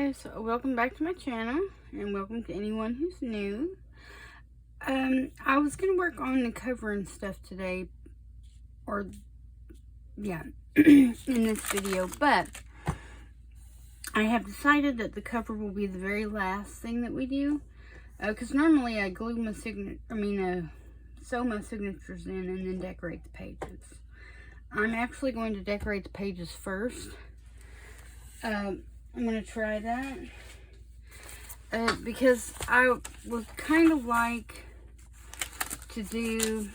guys, welcome back to my channel, and welcome to anyone who's new. I was going to work on the cover and stuff today, in this video, but I have decided that the cover will be the very last thing that we do, because normally I glue my sew my signatures in and then decorate the pages. I'm actually going to decorate the pages first. I'm going to try that because I would kind of like to do,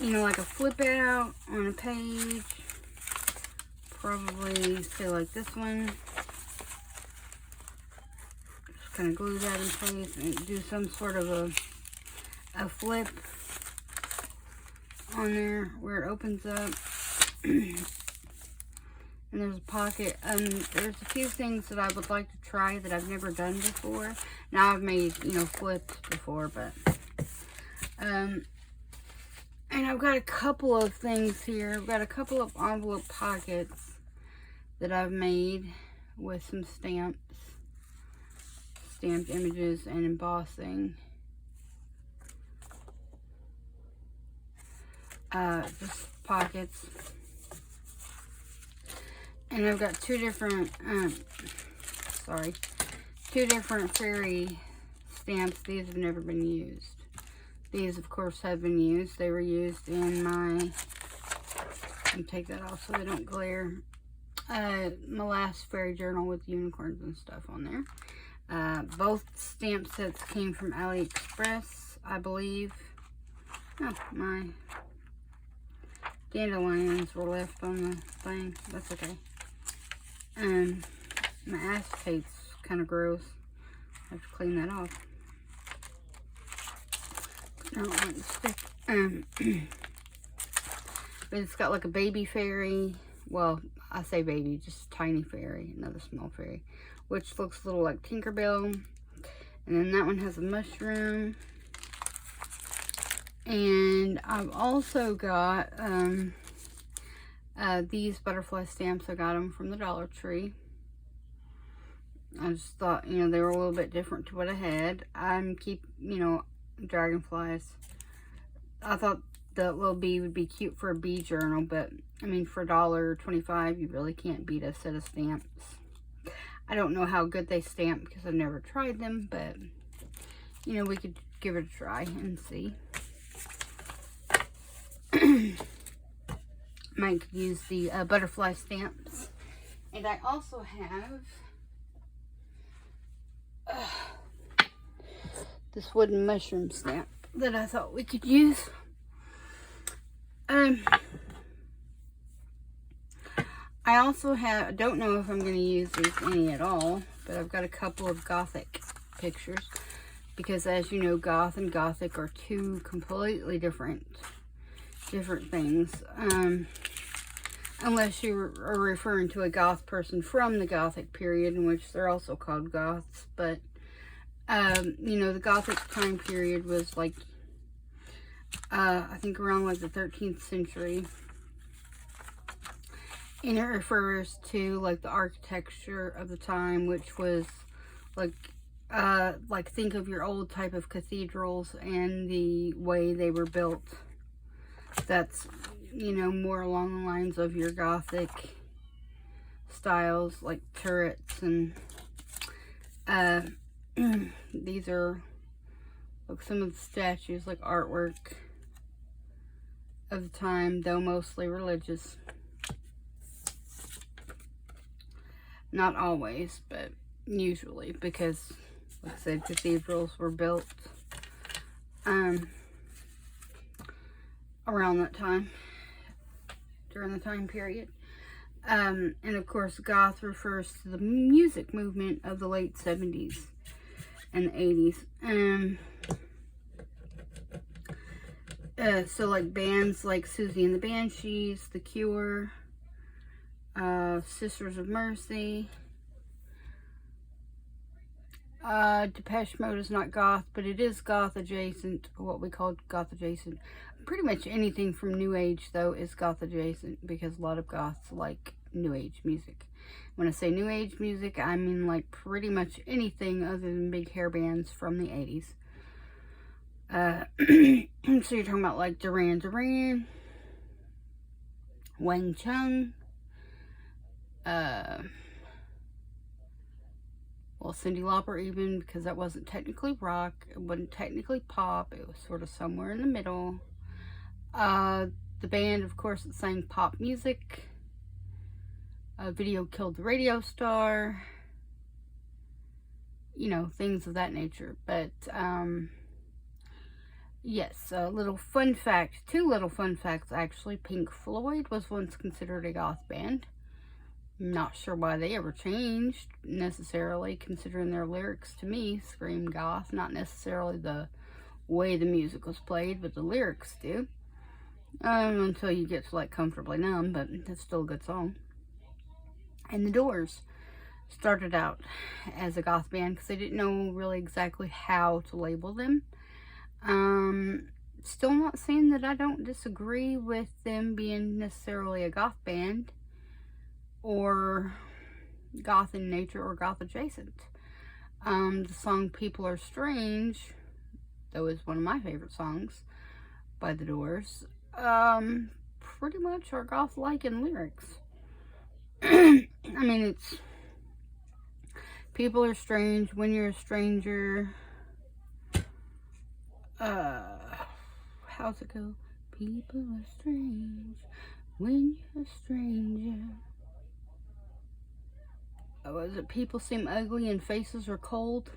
like a flip out on a page. Probably say like this one. Just kind of glue that in place and do some sort of a flip on there where it opens up. And there's a pocket. There's a few things that I would like to try that I've never done before. Now I've made, flips before, but and I've got a couple of things here. I've got a couple of envelope pockets that I've made with some stamps, stamped images, and embossing. Just pockets. And I've got two different fairy stamps. These have never been used. These, of course, have been used. They were used in my, let me take that off so they don't glare, my last fairy journal with unicorns and stuff on there. Both stamp sets came from AliExpress, I believe. Oh, my dandelions were left on the thing. That's okay. My acetate's kind of gross. I have to clean that off. I don't want it to stick. But it's got like a baby fairy. Well, I say baby, just tiny fairy. Another small fairy. Which looks a little like Tinkerbell. And then that one has a mushroom. And I've also got these butterfly stamps. I got them from the Dollar Tree. I just thought, they were a little bit different to what I had. Dragonflies. I thought the little bee would be cute for a bee journal, but, for $1.25, you really can't beat a set of stamps. I don't know how good they stamp because I've never tried them, but, we could give it a try and see. Might use the butterfly stamps. And I also have this wooden mushroom stamp that I thought we could use. I also have, I don't know if I'm going to use these any at all, but I've got a couple of Gothic pictures. Because as you know, Goth and Gothic are two completely different things. Unless you are referring to a goth person from the Gothic period, in which they're also called goths. But, the Gothic time period was like, I think around like the 13th century. And it refers to like the architecture of the time, which was like think of your old type of cathedrals and the way they were built. That's, more along the lines of your Gothic styles, like turrets, and these are like some of the statues, like artwork of the time, though mostly religious. Not always, but usually, because, like I said, cathedrals were built around that time, during the time period. And of course, Goth refers to the music movement of the late 70s and the 80s. So like bands like Susie and the Banshees, The Cure, Sisters of Mercy. Depeche Mode is not goth, but it is goth adjacent, what we call goth adjacent. Pretty much anything from New Age, though, is goth adjacent, because a lot of goths like New Age music. When I say new age music, I mean like pretty much anything other than big hair bands from the 80s. So you're talking about like Duran Duran, Wang Chung, well, Cyndi Lauper even, because that wasn't technically rock, it wasn't technically pop, it was sort of somewhere in the middle. The band, of course, that sang pop music. Video Killed the Radio Star. You know, things of that nature. But, yes, a little fun fact, 2 little fun facts actually. Pink Floyd was once considered a goth band. Not sure why they ever changed, necessarily, considering their lyrics to me scream goth. Not necessarily the way the music was played, but the lyrics do. Until you get to like Comfortably Numb, but it's still a good song. And the Doors started out as a goth band because they didn't know really exactly how to label them. Still not saying that I don't disagree with them being necessarily a goth band or goth in nature or goth adjacent. The song People Are Strange, though, is one of my favorite songs by the Doors. Pretty much are goth-like in lyrics. I mean, it's people are strange when you're a stranger. How's it go? People are strange when you're a stranger. Oh, is it people seem ugly and faces are cold?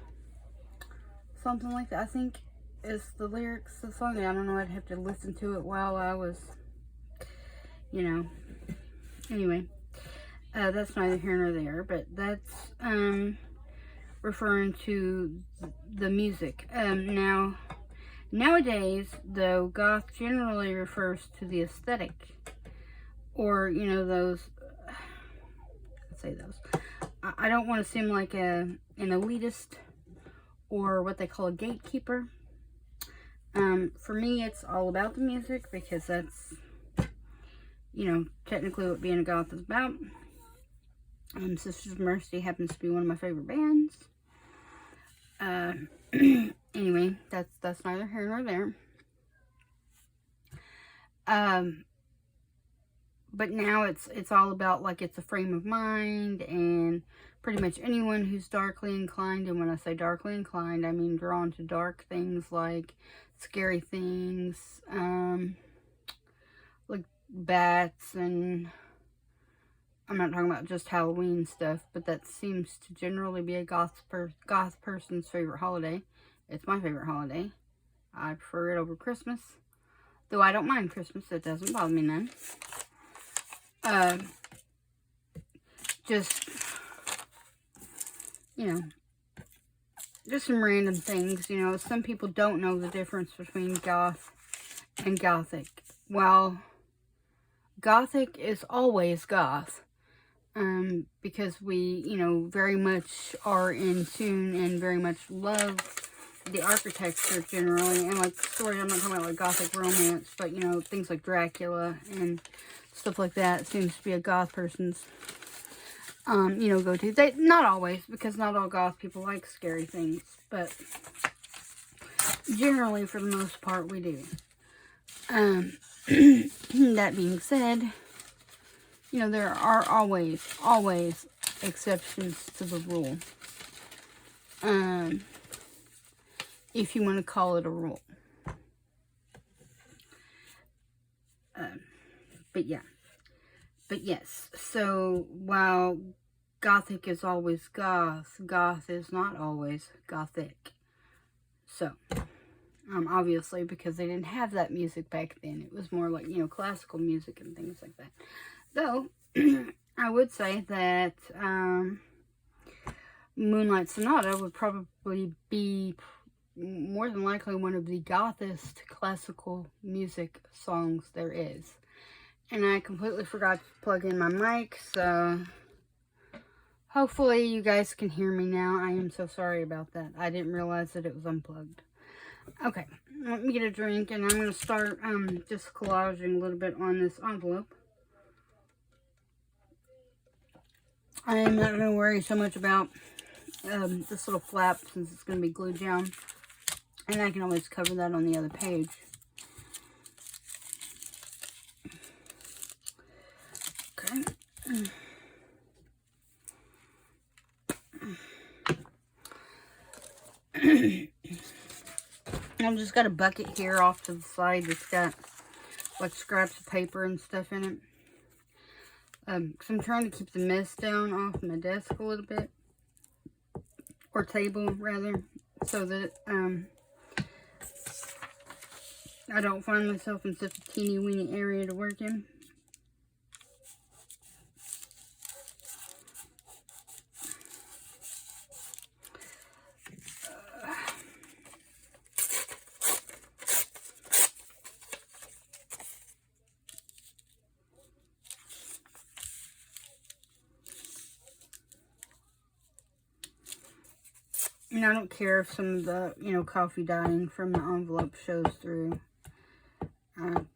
Something like that, I think, is the lyrics of the song. I don't know, I'd have to listen to it while I was, you know. Anyway, that's neither here nor there, but that's referring to the music. Now, nowadays, though, goth generally refers to the aesthetic, or, you know, those, let's say those. I don't want to seem like an elitist or what they call a gatekeeper. For me, it's all about the music, because that's, you know, technically what being a goth is about. Sisters of Mercy happens to be one of my favorite bands. Anyway, that's neither here nor there. But now it's all about, like, it's a frame of mind, and pretty much anyone who's darkly inclined, and when I say darkly inclined, I mean drawn to dark things like scary things, like bats, and I'm not talking about just Halloween stuff, but that seems to generally be a goth person's favorite holiday. It's my favorite holiday. I prefer it over Christmas, though I don't mind Christmas. It doesn't bother me none. Just, you know, just some random things. You know, some people don't know the difference between goth and gothic. Well, gothic is always goth. Because we, you know, very much are in tune and very much love the architecture generally. And like stories, I'm not talking about like gothic romance, but, you know, things like Dracula and stuff like that seems to be a goth person's, you know, go-to. They, not always, because not all goth people like scary things, but generally, for the most part, we do. That being said, you know, there are always exceptions to the rule. If you want to call it a rule. But yeah. But yes, so while gothic is always goth, goth is not always gothic. So, obviously, because they didn't have that music back then. It was more like, you know, classical music and things like that. Though, I would say that Moonlight Sonata would probably be more than likely one of the gothest classical music songs there is. And I completely forgot to plug in my mic, so hopefully you guys can hear me now. I am so sorry about that. I didn't realize that it was unplugged. Okay, let me get a drink, and I'm going to start just collaging a little bit on this envelope. I'm not going to worry so much about this little flap since it's going to be glued down. And I can always cover that on the other page. Okay. I've just got a bucket here off to the side that's got like scraps of paper and stuff in it. Because I'm trying to keep the mist down off my desk a little bit. Or table, rather. So that I don't find myself in such a teeny weeny area to work in. And I don't care if some of the, coffee dyeing from the envelope shows through.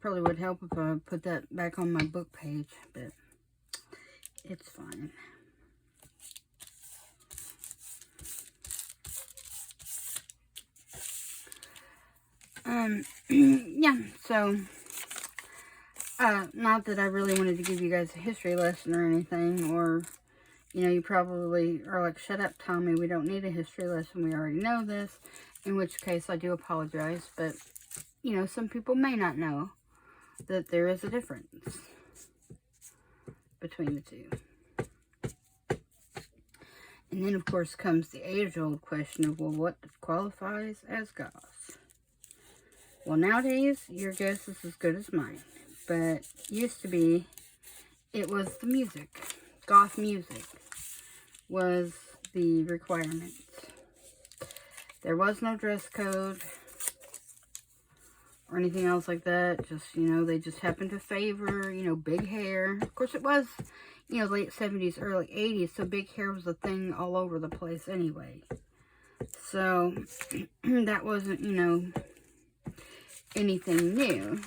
Probably would help if I put that back on my book page, but it's fine. Yeah, so, not that I really wanted to give you guys a history lesson or anything, or, you probably are like, shut up, Tommy, we don't need a history lesson, we already know this, in which case I do apologize, but, some people may not know that there is a difference between the two. And then, of course, comes the age-old question of, well, what qualifies as goth? Well, nowadays, your guess is as good as mine. But used to be, it was the music. Goth music was the requirement. There was no dress code or anything else like that. Just, they just happened to favor, big hair. Of course, it was, late 70s, early 80s, so big hair was a thing all over the place anyway. So, that wasn't, anything new.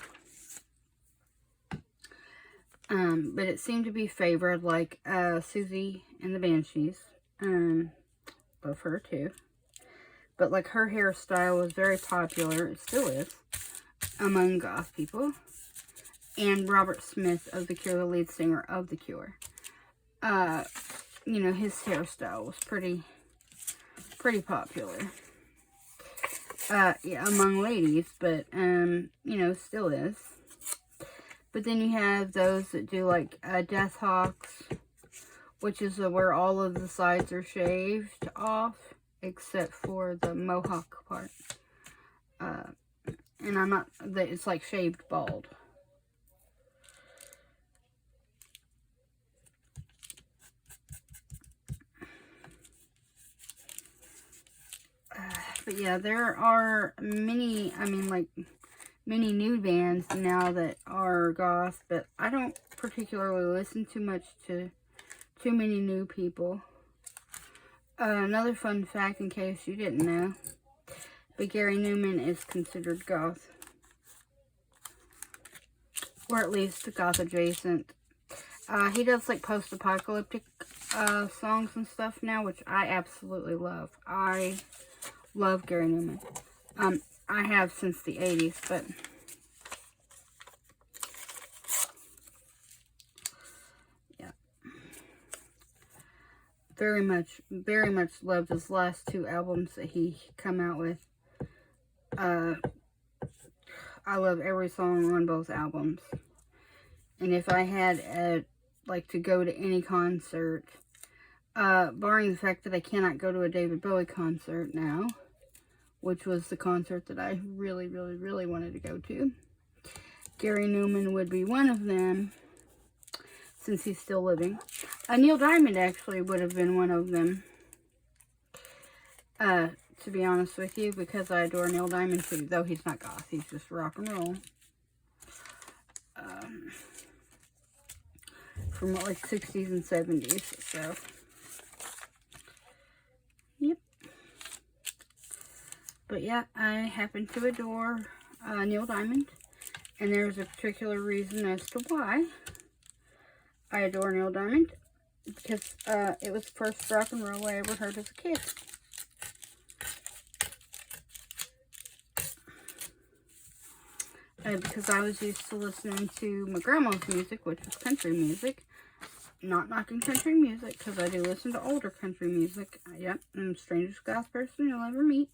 But it seemed to be favored, like, Susie and the Banshees. Love her, too. But, like, her hairstyle was very popular, it still is, among goth people. And Robert Smith of The Cure, the lead singer of The Cure. His hairstyle was pretty popular. Yeah, among ladies, but, still is. But then you have those that do, like, Death Hawks, which is where all of the sides are shaved off, except for the mohawk part. And it's like shaved bald. But yeah, there are many, many new bands now that are goth, but I don't particularly listen too much to too many new people. Another fun fact in case you didn't know, but Gary Newman is considered goth. Or at least goth adjacent. He does like post-apocalyptic songs and stuff now, which I absolutely love. I love Gary Newman. I have since the 80s, but yeah. Very much loved his last two albums that he come out with. I love every song on both albums. And if I had to go to any concert, barring the fact that I cannot go to a David Bowie concert now, which was the concert that I really, really, really wanted to go to, Gary Newman would be one of them, since he's still living. Neil Diamond actually would have been one of them, to be honest with you, because I adore Neil Diamond too, though he's not goth, he's just rock and roll. From like 60s and 70s, so yep. But yeah, I happen to adore Neil Diamond, and there's a particular reason as to why I adore Neil Diamond. because it was the first rock and roll I ever heard as a kid. Because I was used to listening to my grandma's music, which was country music. Not knocking country music, because I do listen to older country music. Yep, I'm the strangest goth person you'll ever meet.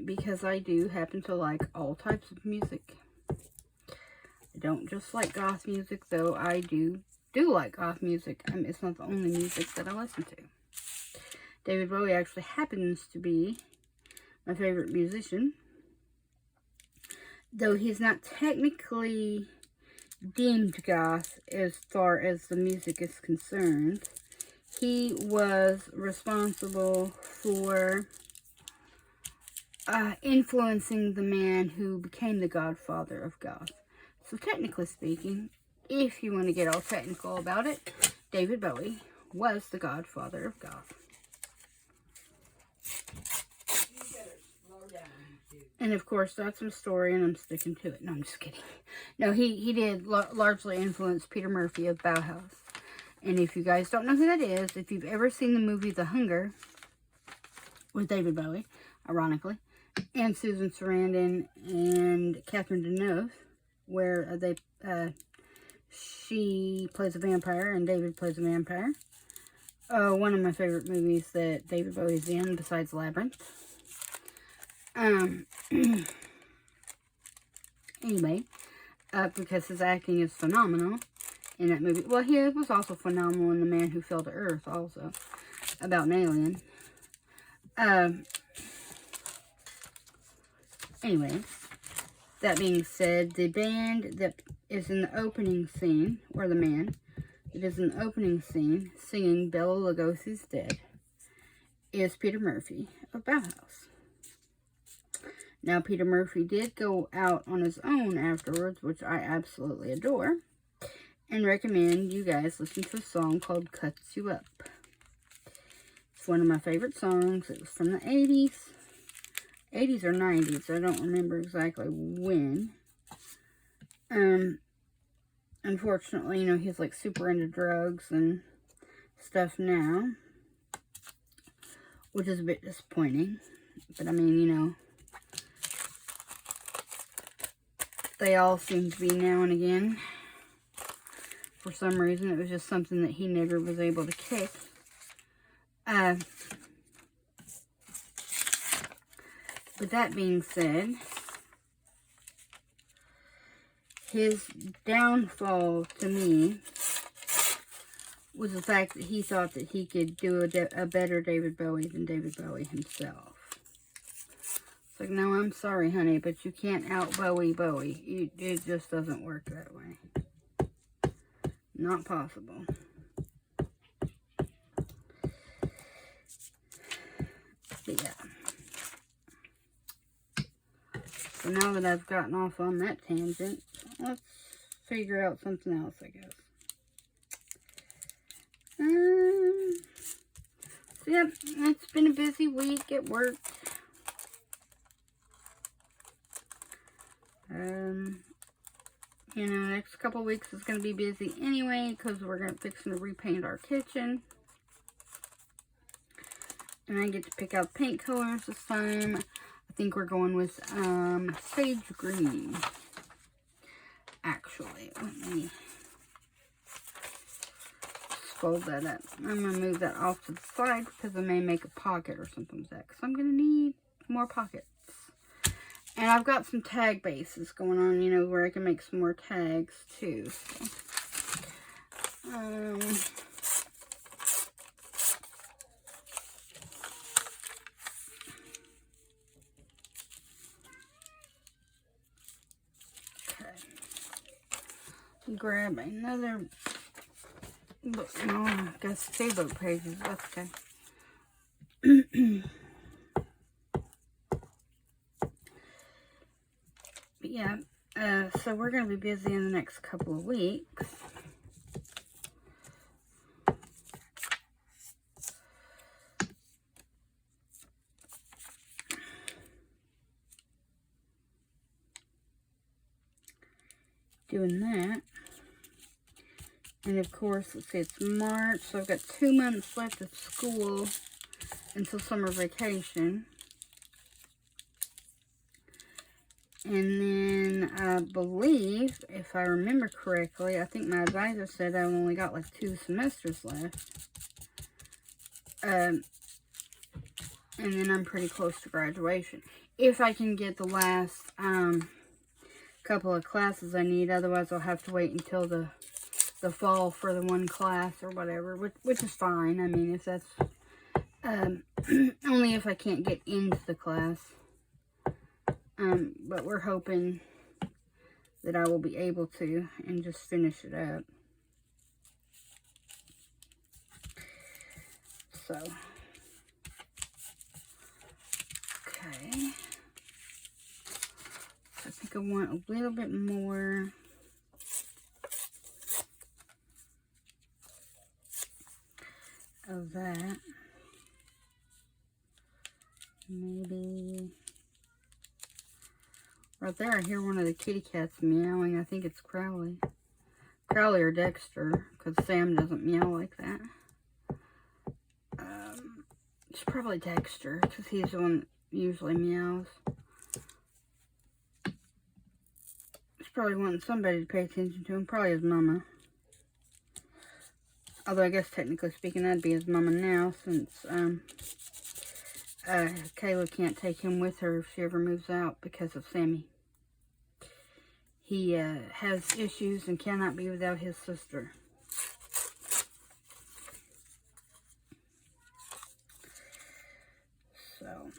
Because I do happen to like all types of music. I don't just like goth music, though I do like goth music. It's not the only music that I listen to. David Bowie actually happens to be my favorite musician. Though he's not technically deemed goth as far as the music is concerned, he was responsible for influencing the man who became the godfather of goth. So technically speaking, if you want to get all technical about it, David Bowie was the godfather of goth. And of course, that's my story, and I'm sticking to it. No, I'm just kidding. No, he did largely influence Peter Murphy of Bauhaus. And if you guys don't know who that is, if you've ever seen the movie The Hunger with David Bowie, ironically, and Susan Sarandon and Catherine Deneuve, where she plays a vampire and David plays a vampire. One of my favorite movies that David Bowie's in, besides Labyrinth. Anyway, because his acting is phenomenal in that movie. Well, he was also phenomenal in The Man Who Fell to Earth, also, about an alien. Anyway, that being said, the band that is in the opening scene, or the man that is in the opening scene singing Bela Lugosi's Dead, is Peter Murphy of Bauhaus. Now, Peter Murphy did go out on his own afterwards, which I absolutely adore, and recommend you guys listen to a song called Cuts You Up. It's one of my favorite songs. It was from the 80s. 80s or 90s. I don't remember exactly when. Unfortunately, you know, he's like super into drugs and stuff now, which is a bit disappointing. But I mean, you know, they all seem to be now and again. For some reason, it was just something that he never was able to kick. With that being said, his downfall to me was the fact that he thought that he could do a better David Bowie than David Bowie himself. It's like, no, I'm sorry, honey, but you can't out-Bowie Bowie. It just doesn't work that way. Not possible. But yeah. So now that I've gotten off on that tangent, let's figure out something else, I guess. So yeah, it's been a busy week at work. You know, next couple weeks is going to be busy anyway, because we're going to fixing to repaint our kitchen. And I get to pick out paint colors this time. I think we're going with sage green. Actually, let me fold that up. I'm going to move that off to the side because I may make a pocket or something with that, because I'm going to need more pockets. And I've got some tag bases going on, you know, where I can make some more tags too. So, okay. Grab another book. No, I've got 2 book pages. That's okay. But yeah, so we're going to be busy in the next couple of weeks. Doing that. And of course, let's see, it's March, so I've got 2 months left of school until summer vacation. And then I believe, if I remember correctly, I think my advisor said I've only got like 2 semesters left. And then I'm pretty close to graduation. If I can get the last couple of classes I need. Otherwise, I'll have to wait until the fall for the one class or whatever, which is fine. I mean, if that's only if I can't get into the class. But we're hoping that I will be able to and just finish it up. So, okay. I think I want a little bit more. Of that. Maybe right there I hear one of the kitty cats meowing. I think it's Crowley. Crowley or Dexter, because Sam doesn't meow like that. It's probably Dexter, because he's the one that usually meows. He's probably wanting somebody to pay attention to him. Probably his mama. Although I guess technically speaking, that'd be his mama now, since Kayla can't take him with her if she ever moves out because of Sammy. He has issues and cannot be without his sister. So,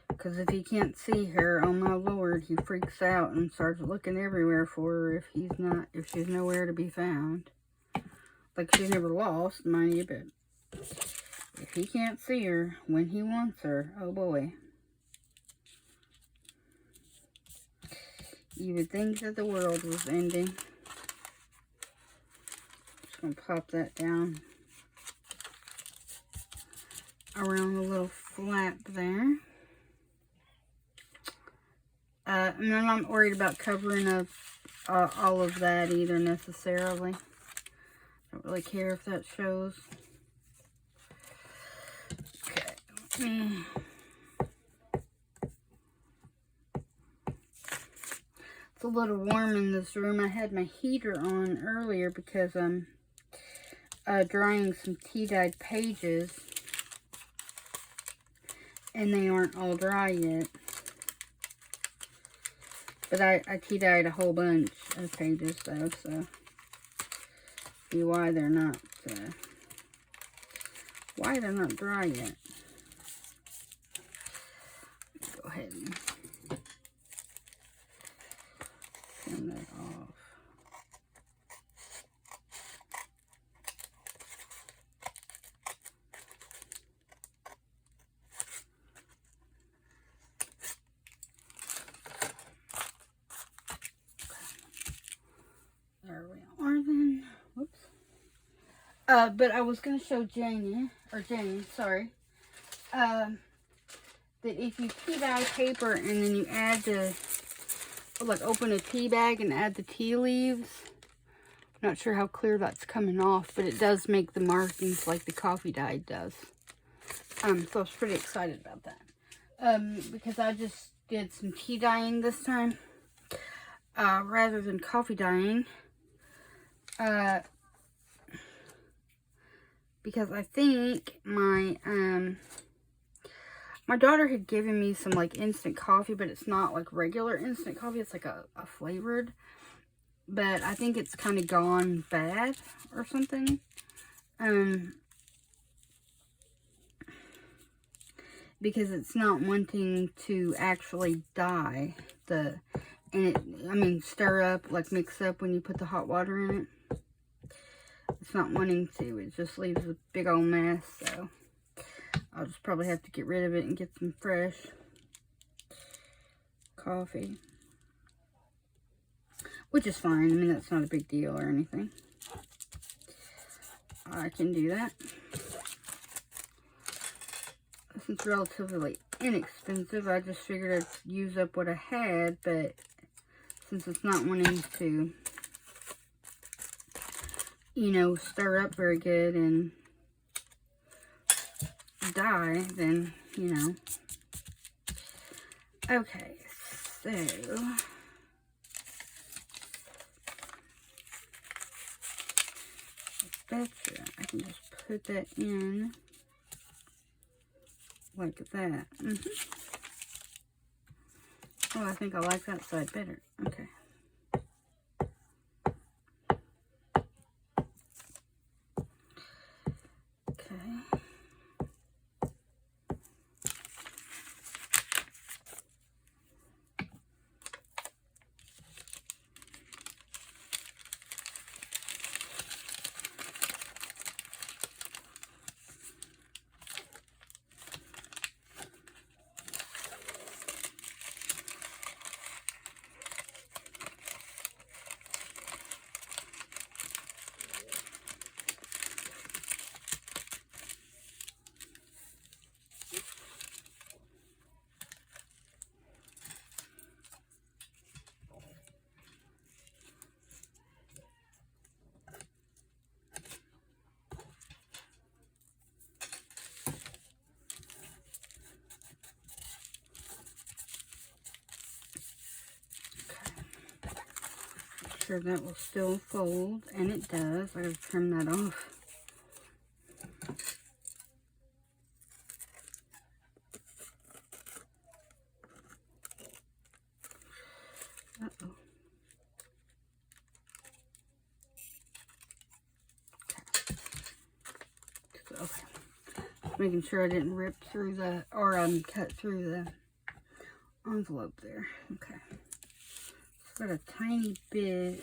because if he can't see her, oh my lord, he freaks out and starts looking everywhere for her if she's nowhere to be found. Like, she's never lost, mind you, but if he can't see her when he wants her, oh boy. You would think that the world was ending. Just gonna pop that down around the little flap there. And I'm not worried about covering up all of that either necessarily. Don't really care if that shows. Okay. It's a little warm in this room. I had my heater on earlier because I'm drying some tea-dyed pages. And they aren't all dry yet. But I tea-dyed a whole bunch of pages though, so see why they're not dry yet. Go ahead and turn that off. There we are then. Whoops. But I was going to show Jane, sorry, that if you tea dye paper and then you add open a tea bag and add the tea leaves, I'm not sure how clear that's coming off, but it does make the markings like the coffee dye does. So I was pretty excited about that. Because I just did some tea dyeing this time, rather than coffee dyeing. Because I think my daughter had given me some like instant coffee, but it's not like regular instant coffee. It's like a flavored, but I think it's kind of gone bad or something. Because it's not wanting to actually dye stir up, like mix up when you put the hot water in it. It's not wanting to. It just leaves a big old mess, so I'll just probably have to get rid of it and get some fresh coffee. Which is fine. I mean, that's not a big deal or anything. I can do that. Since it's relatively inexpensive, I just figured I'd use up what I had, but since it's not wanting to, you know, stir up very good and die, then, you know. Okay, so betcha I can just put that in like that. Oh, I think I like that side better. Okay. Okay. Sure that will still fold, and it does. I gotta trim that off. Uh-oh. Okay. Just making sure I didn't rip through the, or cut through the envelope there. Okay. It's got a tiny bit.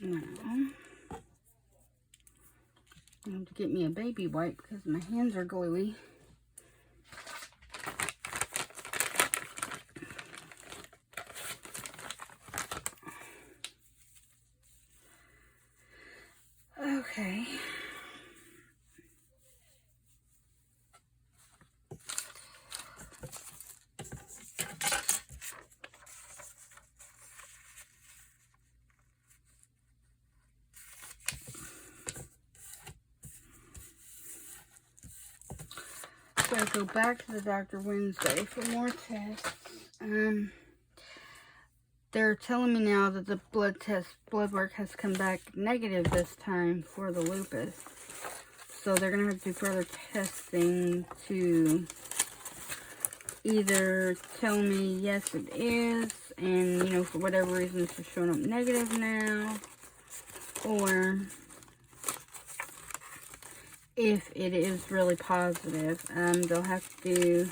Now, I have to get me a baby wipe because my hands are gluey. Okay. So I go back to the doctor Wednesday for more tests. They're telling me now that the blood work has come back negative this time for the lupus. So they're going to have to do further testing to either tell me yes it is, and you know, for whatever reason it's just showing up negative now, or if it is really positive, they'll have to do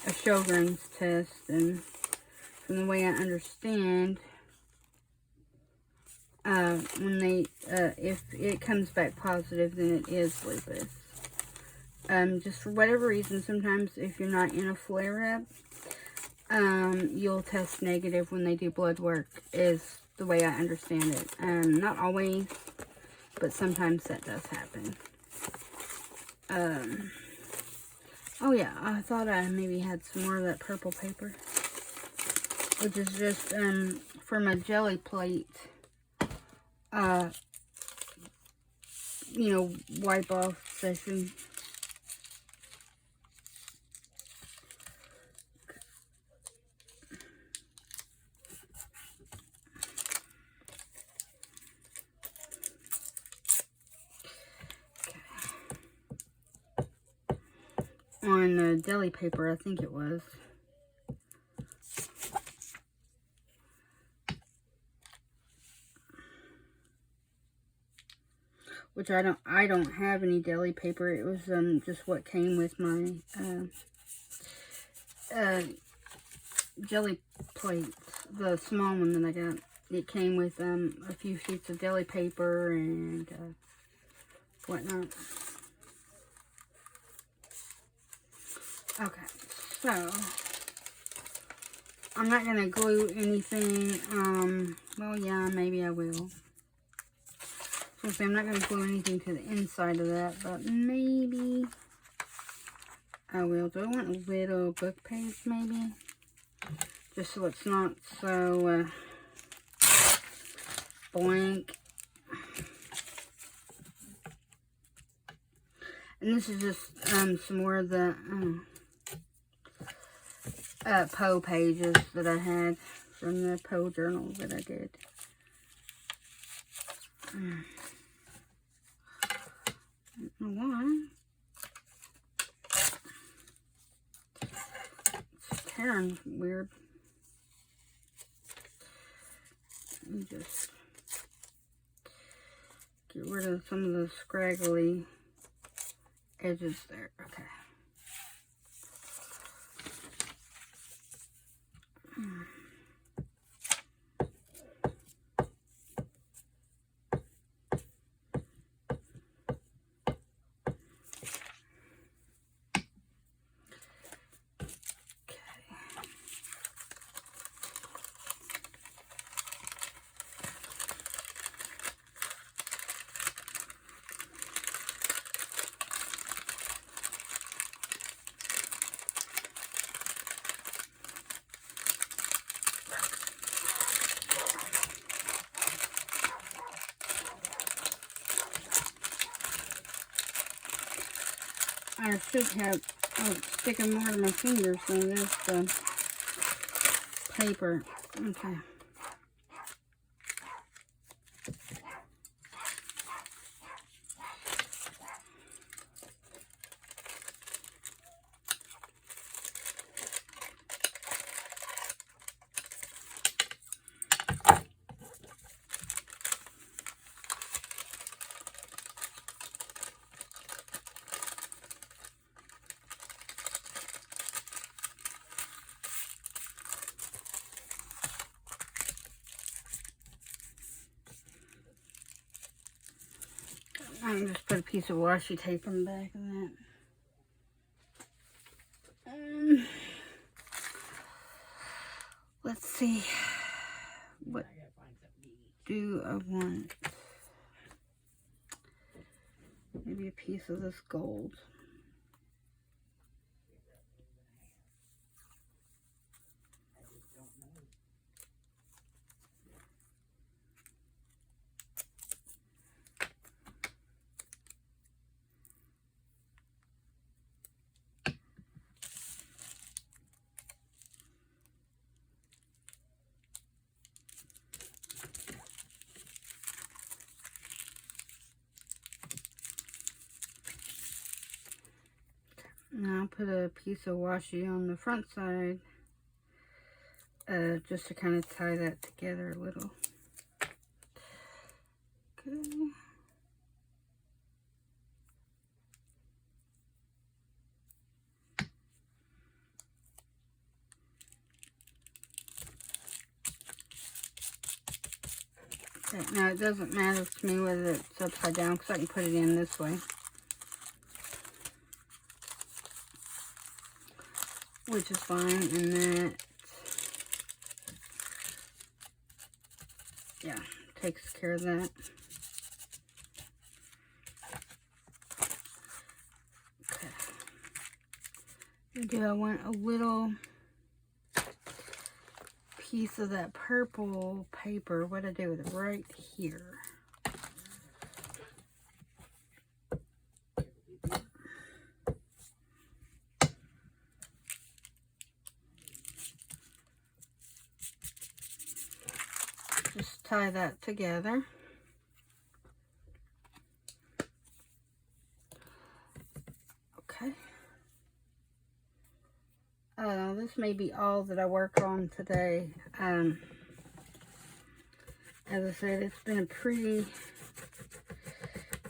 a Sjogren's test, and from the way I understand, when they, if it comes back positive, then it is lupus. Just for whatever reason, sometimes if you're not in a flare-up, you'll test negative when they do blood work, is the way I understand it. Not always, but sometimes that does happen. Oh yeah, I thought I maybe had some more of that purple paper, which is just, for my jelly plate, you know, wipe off session. On the deli paper, I think it was. which I don't have any deli paper. It was just what came with my jelly plates, the small one that I got. It came with a few sheets of deli paper and whatnot. Okay, so I'm not going to glue anything. Well, yeah, maybe I will. So I'm not going to glue anything to the inside of that, but maybe I will. Do I want a little book page, maybe? Just so it's not so blank. And this is just some more of the Poe pages that I had from the Poe journal that I did. I don't know why. It's tearing weird. Let me just get rid of some of the scraggly edges there. Okay. I should have sticking more to my fingers than this paper. Okay. I'm just put a piece of washi tape on the back of that. Let's see. What do I want? Maybe a piece of this gold. Now I'll put a piece of washi on the front side, just to kind of tie that together a little. Okay. Okay, now it doesn't matter to me whether it's upside down because I can put it in this way. Which is fine, and that, yeah, takes care of that. Okay. Do I want a little piece of that purple paper? What do I do with it? Right here. Just tie that together. Okay. This may be all that I work on today. As I said, it's been a pretty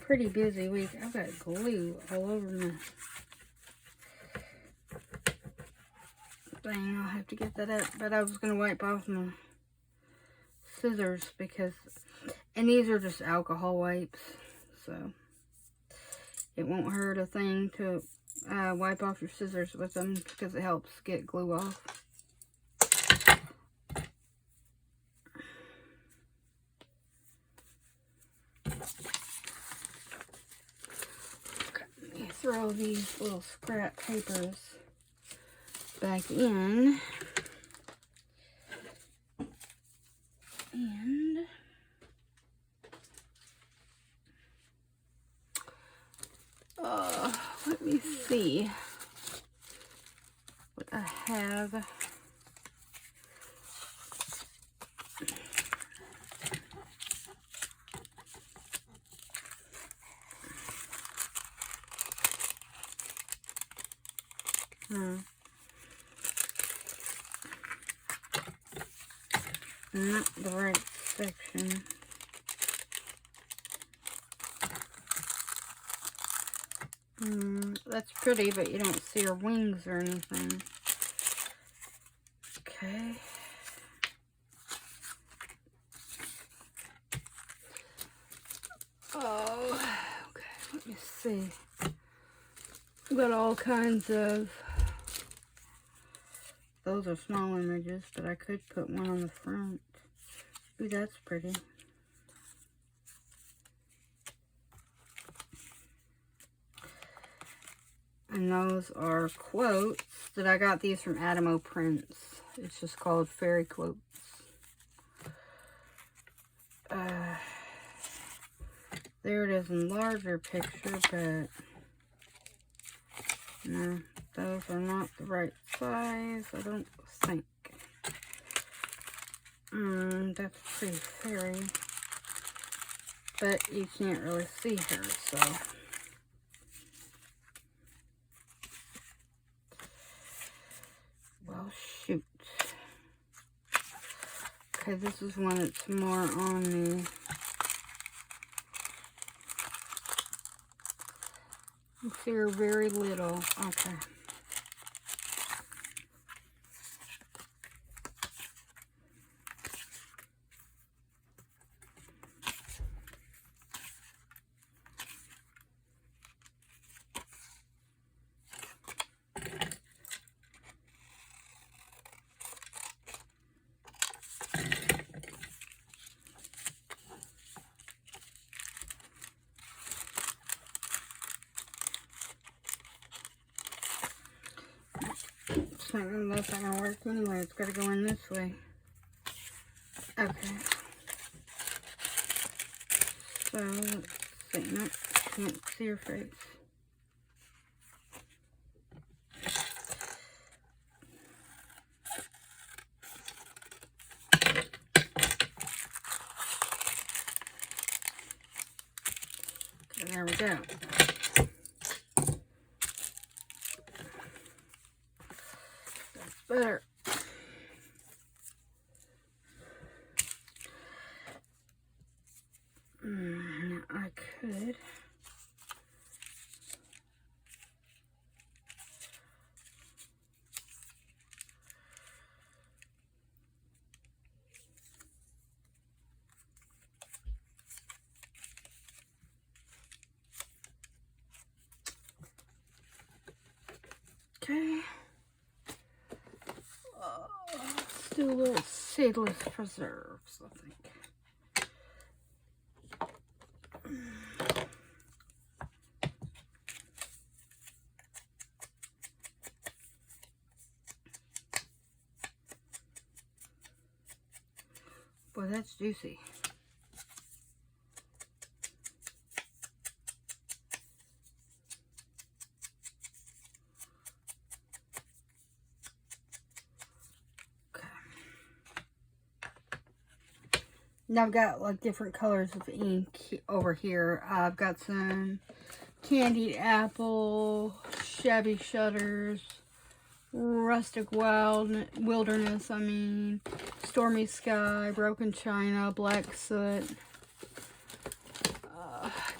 pretty busy week. I've got glue all over my thing. I'll have to get that up. But I was going to wipe off my scissors because, and these are just alcohol wipes, so it won't hurt a thing to wipe off your scissors with them because it helps get glue off. Okay, let me throw these little scrap papers back in. And let me see what I have. Not the right section. That's pretty, but you don't see her wings or anything. Okay. Oh, okay, let me see. We've got all kinds of, those are small images, but I could put one on the front. Ooh, that's pretty. And those are quotes that I got these from Adamo Prints. It's just called Fairy Quotes. There it is in larger picture, but no, those are not the right size, I don't think. That's pretty fairy, but you can't really see her, so. Well, shoot. Okay, this is one that's more on the, you see her very little. Okay. That's not gonna work anyway. It's gotta go in this way. Okay. So let's see. Nope, can't see her face. Okay, there we go. Better. I could. Okay. Let's do a little seedless preserves, I think. Boy, that's juicy. Now I've got like different colors of ink over here. I've got some candied apple, shabby shutters, rustic wilderness, stormy sky, broken china, black soot,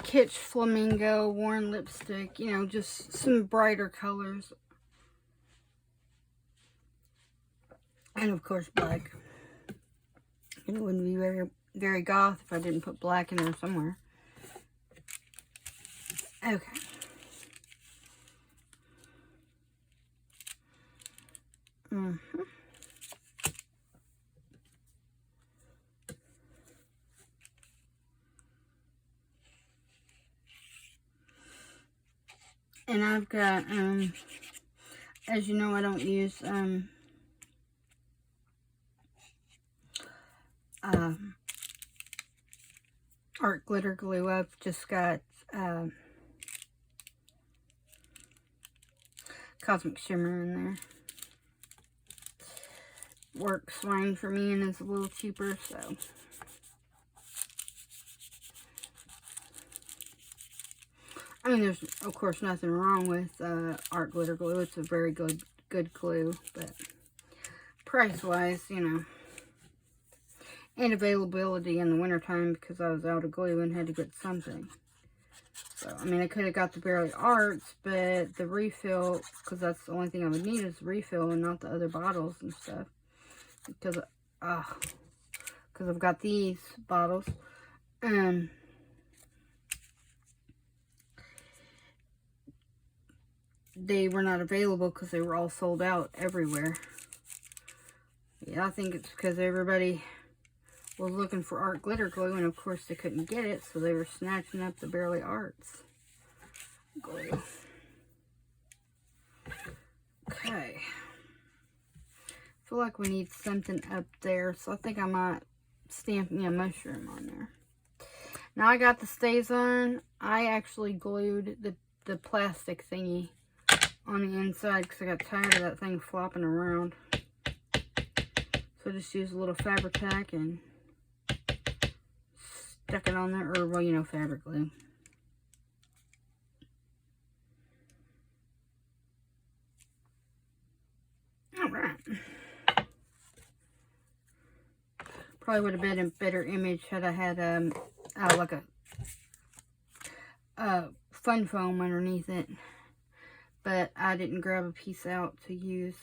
Kitsch Flamingo Worn Lipstick. You know, just some brighter colors. And of course black. And it wouldn't be very, very goth if I didn't put black in there somewhere. Okay. And I've got, as you know, I don't use, art glitter glue. I've just got, Cosmic Shimmer in there. Works fine for me and is a little cheaper, so. I mean, there's, of course, nothing wrong with art glitter glue. It's a very good glue, but price-wise, you know, and availability in the wintertime because I was out of glue and had to get something. So, I mean, I could have got the Barely Arts, but the refill, because that's the only thing I would need is the refill and not the other bottles and stuff. Because I've got these bottles. They were not available because they were all sold out everywhere. Yeah, I think it's because everybody was looking for art glitter glue, and of course they couldn't get it, so they were snatching up the Barely Arts glue. Okay. I feel like we need something up there, so I think I might stamp me a mushroom on there. Now I got the Stays On. I actually glued the plastic thingy on the inside because I got tired of that thing flopping around. So I just used a little Fabri-Tac and stuck it on there, or, well, you know, fabric glue. Alright. Probably would have been a better image had I had, like a fun foam underneath it. But I didn't grab a piece out to use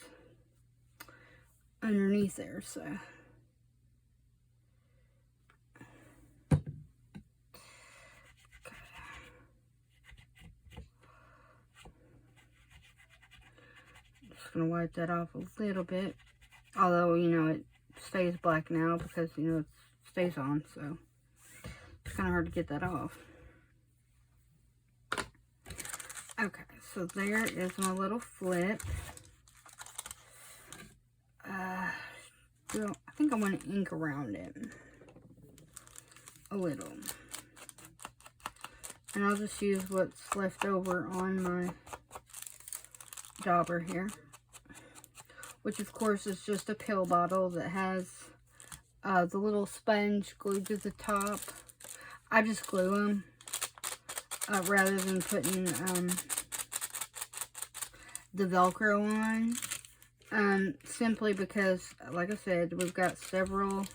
underneath there, so. Just gonna wipe that off a little bit. Although, you know, it stays black now because, you know, it stays on, so it's kind of hard to get that off. Okay, so there is my little flip. Well, I think I want to ink around it a little. And I'll just use what's left over on my dauber here. Which, of course, is just a pill bottle that has the little sponge glued to the top. I just glue them rather than putting the Velcro on. Simply because, like I said, we've got several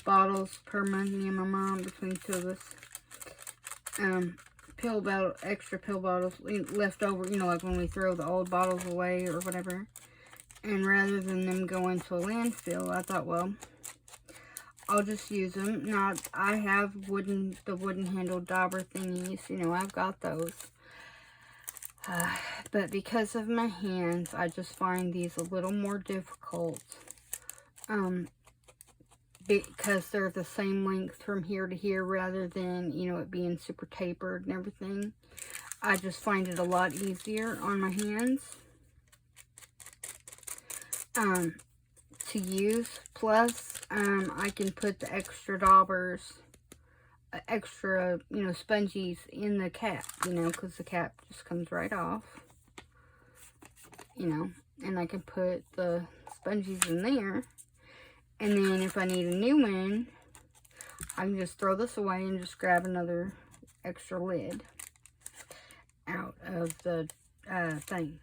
bottles per month, me and my mom, between the two of us. Pill bottle, extra pill bottles left over, you know, like when we throw the old bottles away or whatever. And rather than them going to a landfill, I thought, well, I'll just use them. Now, I have the wooden handled dauber thingies, you know, I've got those. But because of my hands, I just find these a little more difficult. Because they're the same length from here to here rather than, you know, it being super tapered and everything. I just find it a lot easier on my hands to use. Plus, I can put the extra daubers, extra, you know, spongies in the cap, you know, because the cap just comes right off, you know, and I can put the spongies in there, and then if I need a new one, I can just throw this away and just grab another extra lid out of the thing.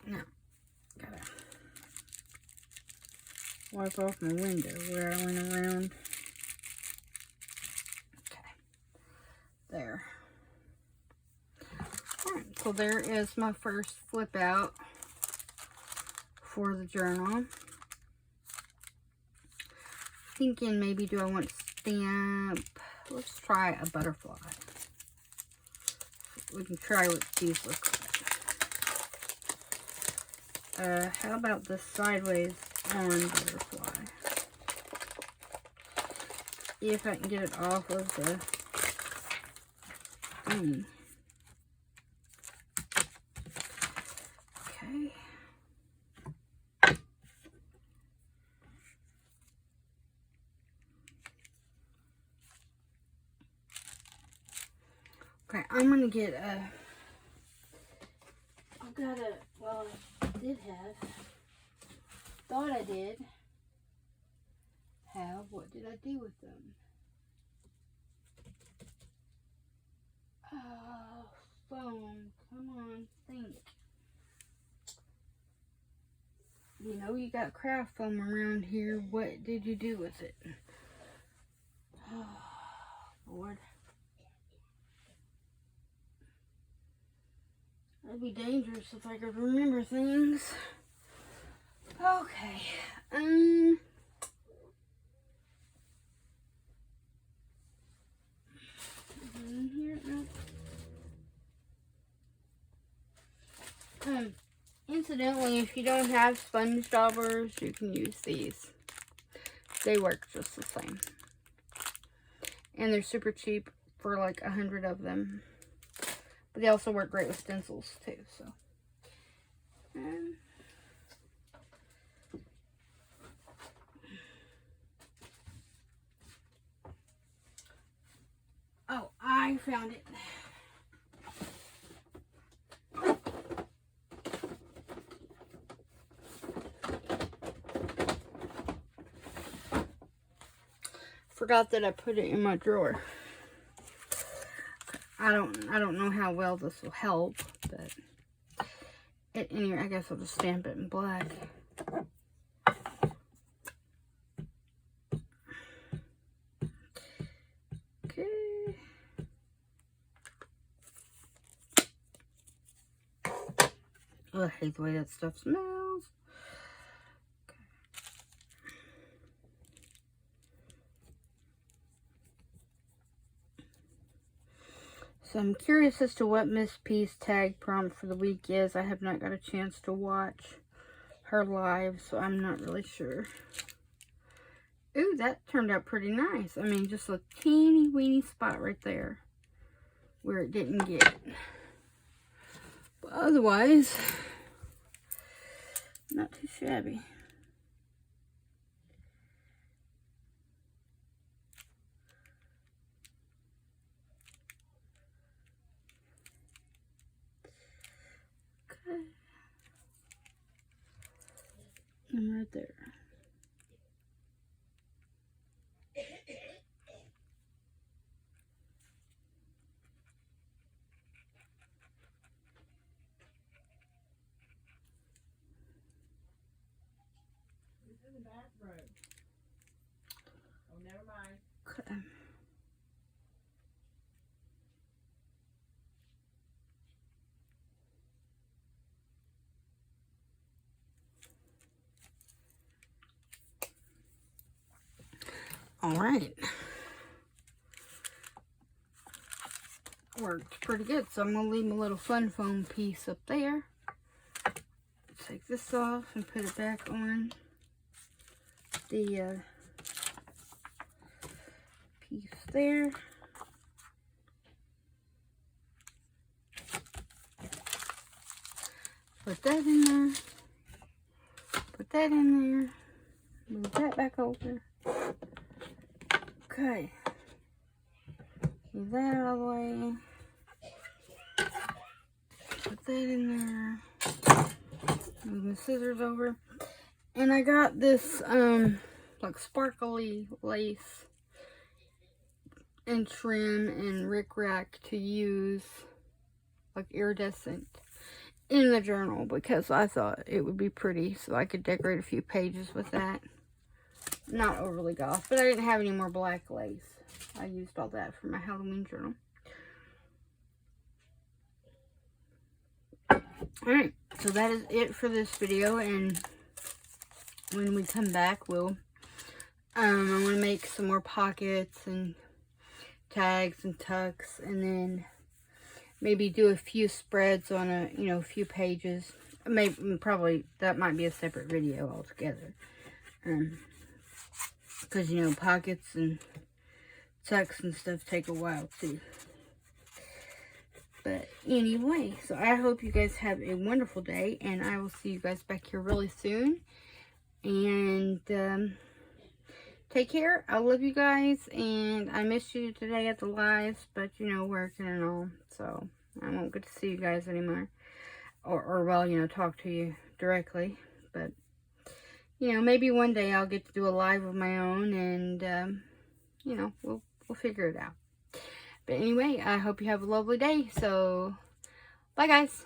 Now, gotta wipe off my window where I went around. Okay, there. Alright, so there is my first flip out for the journal. Thinking maybe, do I want to stamp? Let's try a butterfly. We can try what these look like. How about the sideways on butterfly? If I can get it off of the thing. Okay. Okay, I'm gonna get a. I've got a. Well, I did have. Thought I did have. What did I do with them? Oh, foam. Come on, think. You know you got craft foam around here. What did you do with it? Oh, Lord. That'd be dangerous if I could remember things. Okay. In here, no. Incidentally, if you don't have sponge daubers, you can use these. They work just the same. And they're super cheap for like 100 of them. But they also work great with stencils too, so. Oh, I found it. Forgot that I put it in my drawer. I don't know how well this will help, but anyway, I guess I'll just stamp it in black. Okay. Oh, I hate the way that stuff smells. So I'm curious as to what Miss P's tag prompt for the week is. I have not got a chance to watch her live, so I'm not really sure. Ooh, that turned out pretty nice. I mean, just a teeny weeny spot right there where it didn't get. But otherwise, not too shabby. And right there. This is the bathroom. Oh, never mind. Okay. All right. Worked pretty good. So I'm going to leave my little fun foam piece up there. Take this off and put it back on the piece there. Put that in there. Put that in there. Move that back over. Okay. Move that out of the way. Put that in there. Move the scissors over. And I got this like sparkly lace and trim and rickrack to use, like iridescent. in the journal because I thought it would be pretty, so I could decorate a few pages with that. Not overly goth, but I didn't have any more black lace. I used all that for my Halloween journal. Alright, so that is it for this video, and when we come back, I'm going to make some more pockets and tags and tucks, and then maybe do a few spreads on a few pages. Probably that might be a separate video altogether, because pockets and tucks and stuff take a while too. But anyway, so I hope you guys have a wonderful day, and I will see you guys back here really soon. And take care. I love you guys, and I missed you today at the lives, but working and all, so I won't get to see you guys anymore, or well, talk to you directly. But maybe one day I'll get to do a live of my own, and we'll figure it out. But anyway, I hope you have a lovely day. So bye guys.